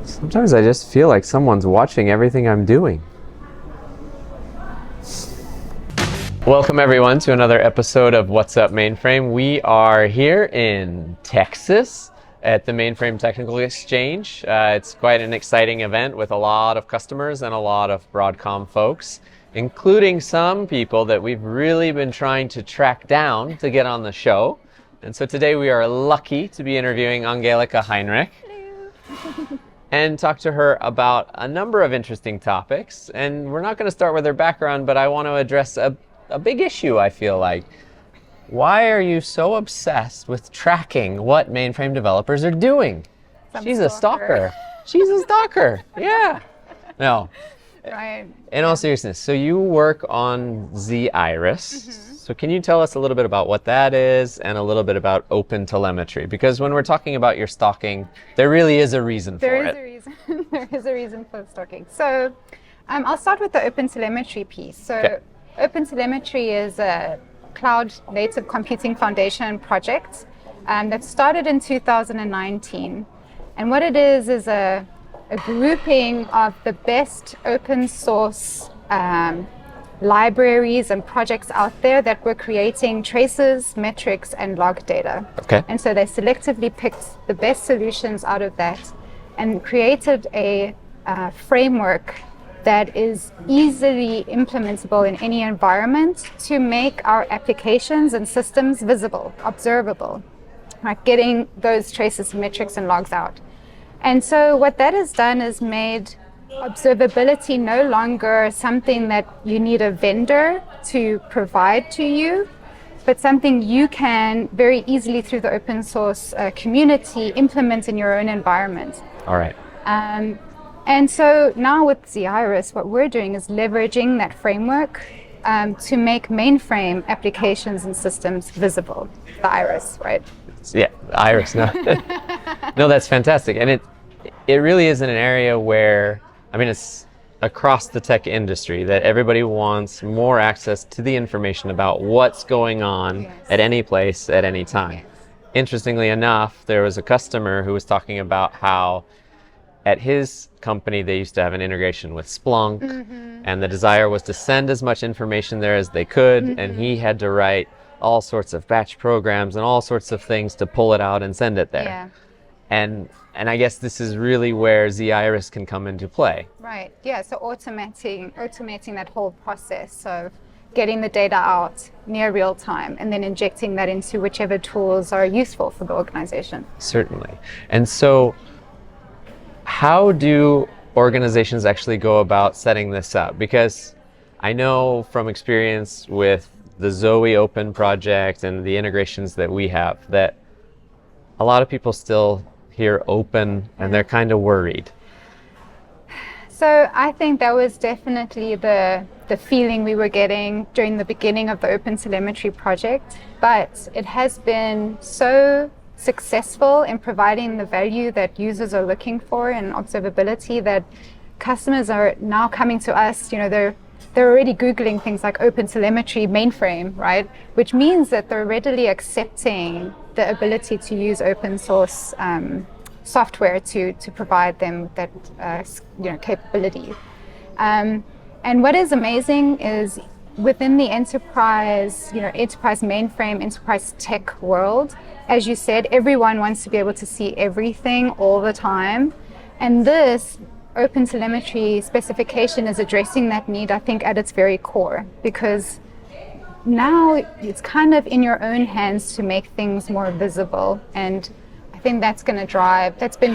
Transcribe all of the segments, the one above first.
Sometimes I just feel like someone's watching everything I'm doing. Welcome everyone to another episode of What's Up Mainframe. We are here in Texas at the Mainframe Technical Exchange. It's quite an exciting event with a lot of customers and a lot of Broadcom folks, including some people that we've really been trying to track down to get on the show. And so today we are lucky to be interviewing Angelika Heinrich. Hello. And talk to her about a number of interesting topics. And we're not going to start with her background, but I want to address a big issue, I feel like. Why are you so obsessed with tracking what mainframe developers are doing? She's a stalker. She's a stalker. Yeah. No. Right. In all seriousness, so you work on z-Iris. Mm-hmm. So can you tell us a little bit about what that is and a little bit about OpenTelemetry? Because when we're talking about your stalking, there really is a reason for it. There is a reason. There is a reason for stalking. So I'll start with the OpenTelemetry piece. So okay. OpenTelemetry is a cloud native computing foundation project that started in 2019. And what it is a grouping of the best open source libraries and projects out there that were creating traces, metrics, and log data. Okay. And so they selectively picked the best solutions out of that and created a framework that is easily implementable in any environment to make our applications and systems visible, observable, like getting those traces, metrics, and logs out. And so what that has done is made observability no longer something that you need a vendor to provide to you, but something you can very easily through the open source community implement in your own environment. All right. And so now with z-Iris, what we're doing is leveraging that framework to make mainframe applications and systems visible. The Iris, right? Yeah, Iris. No, no, that's fantastic, and it really is in an area where, I mean, it's across the tech industry that everybody wants more access to the information about what's going on yes. at any place at any time. Yes. Interestingly enough, there was a customer who was talking about how at his company they used to have an integration with Splunk, mm-hmm. and the desire was to send as much information there as they could, mm-hmm. and he had to write all sorts of batch programs and all sorts of things to pull it out and send it there. Yeah. And I guess this is really where z-Iris can come into play. Right, yeah, so automating that whole process of getting the data out near real time and then injecting that into whichever tools are useful for the organization. Certainly. And so how do organizations actually go about setting this up? Because I know from experience with the Zoe Open project and the integrations that we have that a lot of people still hear open and they're kind of worried. So I think that was definitely the feeling we were getting during the beginning of the OpenTelemetry project, but it has been so successful in providing the value that users are looking for in observability that customers are now coming to us. You know, they're already Googling things like OpenTelemetry mainframe, right? Which means that they're readily accepting the ability to use open source software to provide them that capability. And what is amazing is within the enterprise mainframe, enterprise tech world, as you said, everyone wants to be able to see everything all the time. And this OpenTelemetry specification is addressing that need, I think, at its very core, because now it's kind of in your own hands to make things more visible. And I think that's been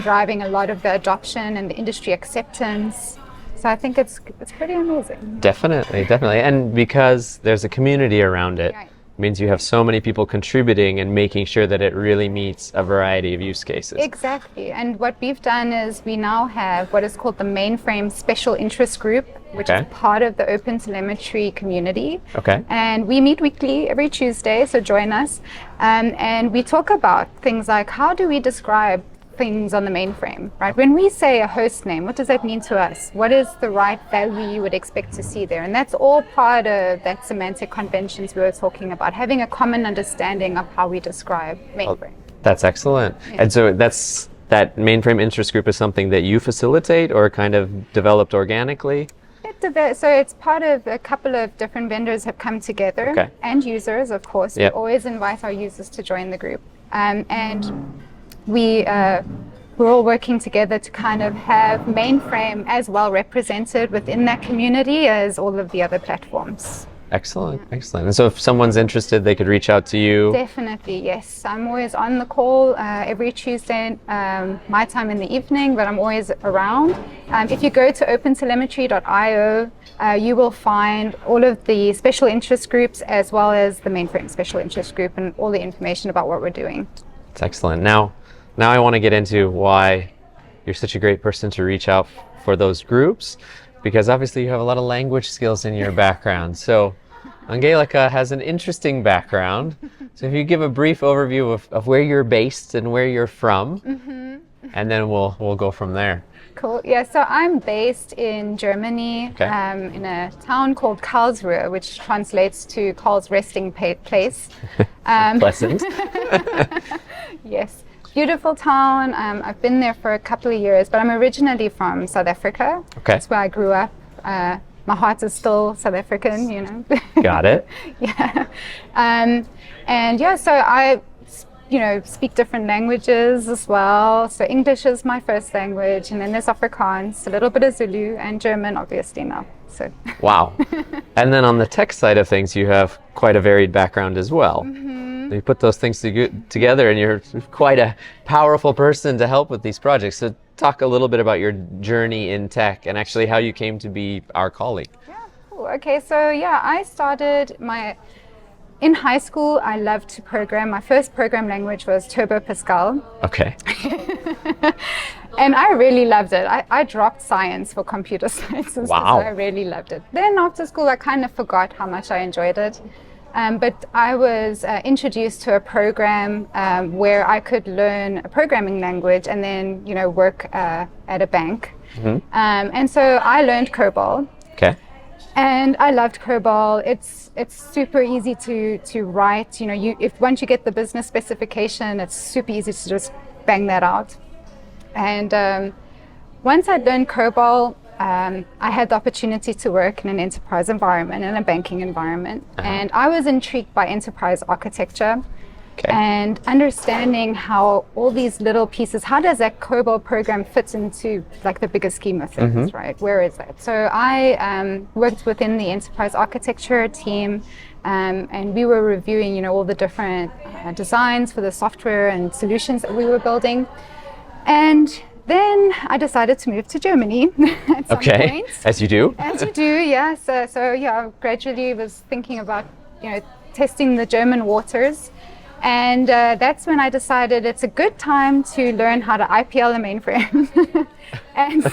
driving a lot of the adoption and the industry acceptance. So I think it's pretty amazing. Definitely. And because there's a community around it, right. means you have so many people contributing and making sure that it really meets a variety of use cases. Exactly. And what we've done is we now have what is called the Mainframe Special Interest Group, which is part of the OpenTelemetry community. Okay. And we meet weekly every Tuesday, so join us. And we talk about things like, how do we describe things on the mainframe, right? When we say a host name, what does that mean to us? What is the right value you would expect to see there? And that's all part of that semantic conventions we were talking about, having a common understanding of how we describe mainframe. That's excellent. Yeah. And so that mainframe interest group is something that you facilitate or kind of developed organically? So it's part of a couple of different vendors have come together, Okay. and users, of course. Yep. We always invite our users to join the group. And we're all working together to kind of have Mainframe as well represented within that community as all of the other platforms. Excellent, excellent. And so if someone's interested, they could reach out to you? Definitely, yes. I'm always on the call every Tuesday, my time in the evening, but I'm always around. If you go to OpenTelemetry.io, you will find all of the special interest groups as well as the Mainframe special interest group and all the information about what we're doing. That's excellent. Now I want to get into why you're such a great person to reach out for those groups, because obviously you have a lot of language skills in your background. So Angelica has an interesting background. So if you give a brief overview of where you're based and where you're from, and then we'll go from there. Cool. Yeah, so I'm based in Germany, Okay. in a town called Karlsruhe, which translates to Karl's resting place. Pleasant. Yes, beautiful town. I've been there for a couple of years, but I'm originally from South Africa. Okay. That's where I grew up. My heart is still South African, you know. Got it. Yeah. And yeah, so I, speak different languages as well. So English is my first language, and then there's Afrikaans, a little bit of Zulu, and German, obviously, now. So. Wow. And then on the tech side of things, you have quite a varied background as well. You put those things together, and you're quite a powerful person to help with these projects. So talk a little bit about your journey in tech and actually how you came to be our colleague. Yeah, cool. Okay, so yeah, I started in high school, I loved to program. My first program language was Turbo Pascal. Okay. And I really loved it. I dropped science for computer sciences. Wow. So I really loved it. Then after school, I kind of forgot how much I enjoyed it. But I was introduced to a program where I could learn a programming language and then, work at a bank. And so I learned COBOL. Okay. And I loved COBOL. It's super easy to write. If once you get the business specification, it's super easy to just bang that out. And once I'd learned COBOL, I had the opportunity to work in an enterprise environment, in a banking environment. And I was intrigued by enterprise architecture. Okay. And understanding how all these little pieces, how does that COBOL program fit into like the bigger scheme of things, right? Where is that? So I worked within the enterprise architecture team, and we were reviewing, all the different designs for the software and solutions that we were building. And then I decided to move to Germany at some point. As you do. As you do, yeah. So yeah, I gradually was thinking about, testing the German waters. And that's when I decided it's a good time to learn how to IPL a mainframe. And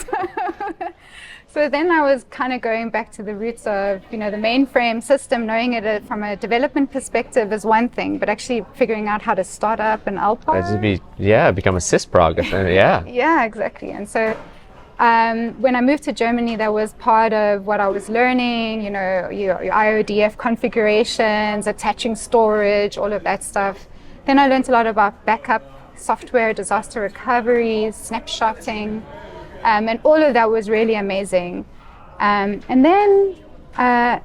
so then I was kind of going back to the roots of, the mainframe system, knowing it from a development perspective is one thing, but actually figuring out how to start up an Alpha. Become a sysprog. Yeah. Yeah, exactly. And so when I moved to Germany, that was part of what I was learning, your IODF configurations, attaching storage, all of that stuff. Then I learned a lot about backup software, disaster recovery, snapshotting, and all of that was really amazing. And then, I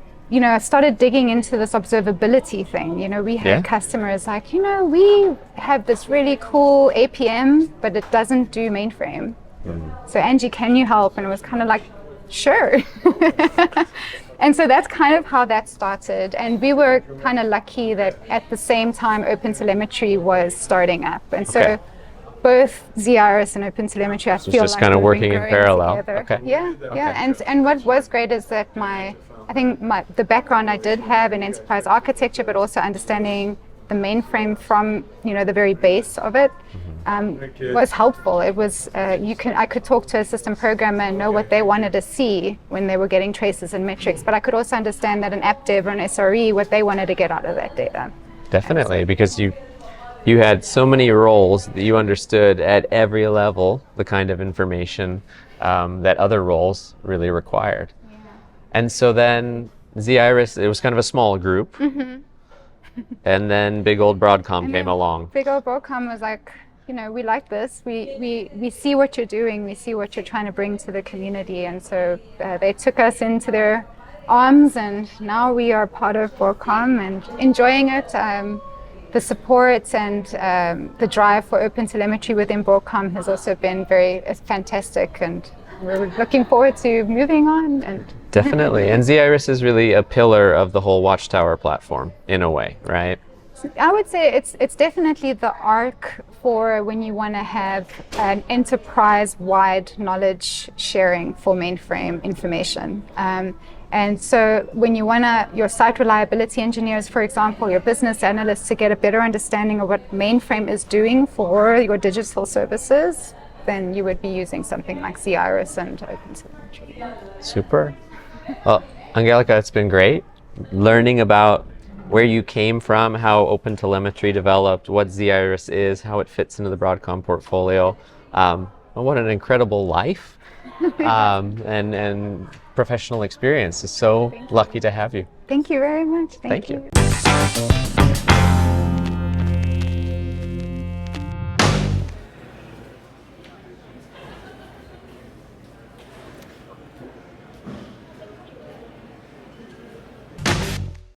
started digging into this observability thing. We had customers like, we have this really cool APM, but it doesn't do mainframe. So Angie, can you help? And it was kind of like, sure. And so that's kind of how that started. And we were kind of lucky that at the same time OpenTelemetry was starting up. And so both ZIRIS and OpenTelemetry, I feel just like kind of we've working been in growing parallel. together. Okay. Yeah. And what was great is that the background I did have in enterprise architecture, but also understanding the mainframe from the very base of it was helpful. It was I could talk to a system programmer and know what they wanted to see when they were getting traces and metrics, but I could also understand that an app dev or an SRE what they wanted to get out of that data. Definitely, because you had so many roles that you understood at every level the kind of information that other roles really required. And so then ZIRIS, it was kind of a small group. And then big old Broadcom And came then along. Big old Broadcom was like, we like this. We see what you're doing. We see what you're trying to bring to the community. And so they took us into their arms, and now we are part of Broadcom and enjoying it. The support and the drive for OpenTelemetry within Broadcom has also been very fantastic, and we're looking forward to moving on. And Definitely. And Z-Iris is really a pillar of the whole Watchtower platform in a way, right? I would say it's definitely the arc for when you want to have an enterprise-wide knowledge sharing for mainframe information. And so when you want your site reliability engineers, for example, your business analysts, to get a better understanding of what mainframe is doing for your digital services, then you would be using something like Z-Iris and OpenTelemetry. Super. Well, Angelica, it's been great learning about where you came from, how OpenTelemetry developed, what Z-Iris is, how it fits into the Broadcom portfolio. What an incredible life and professional experience. It's so lucky to have you. Thank you very much. Thank you.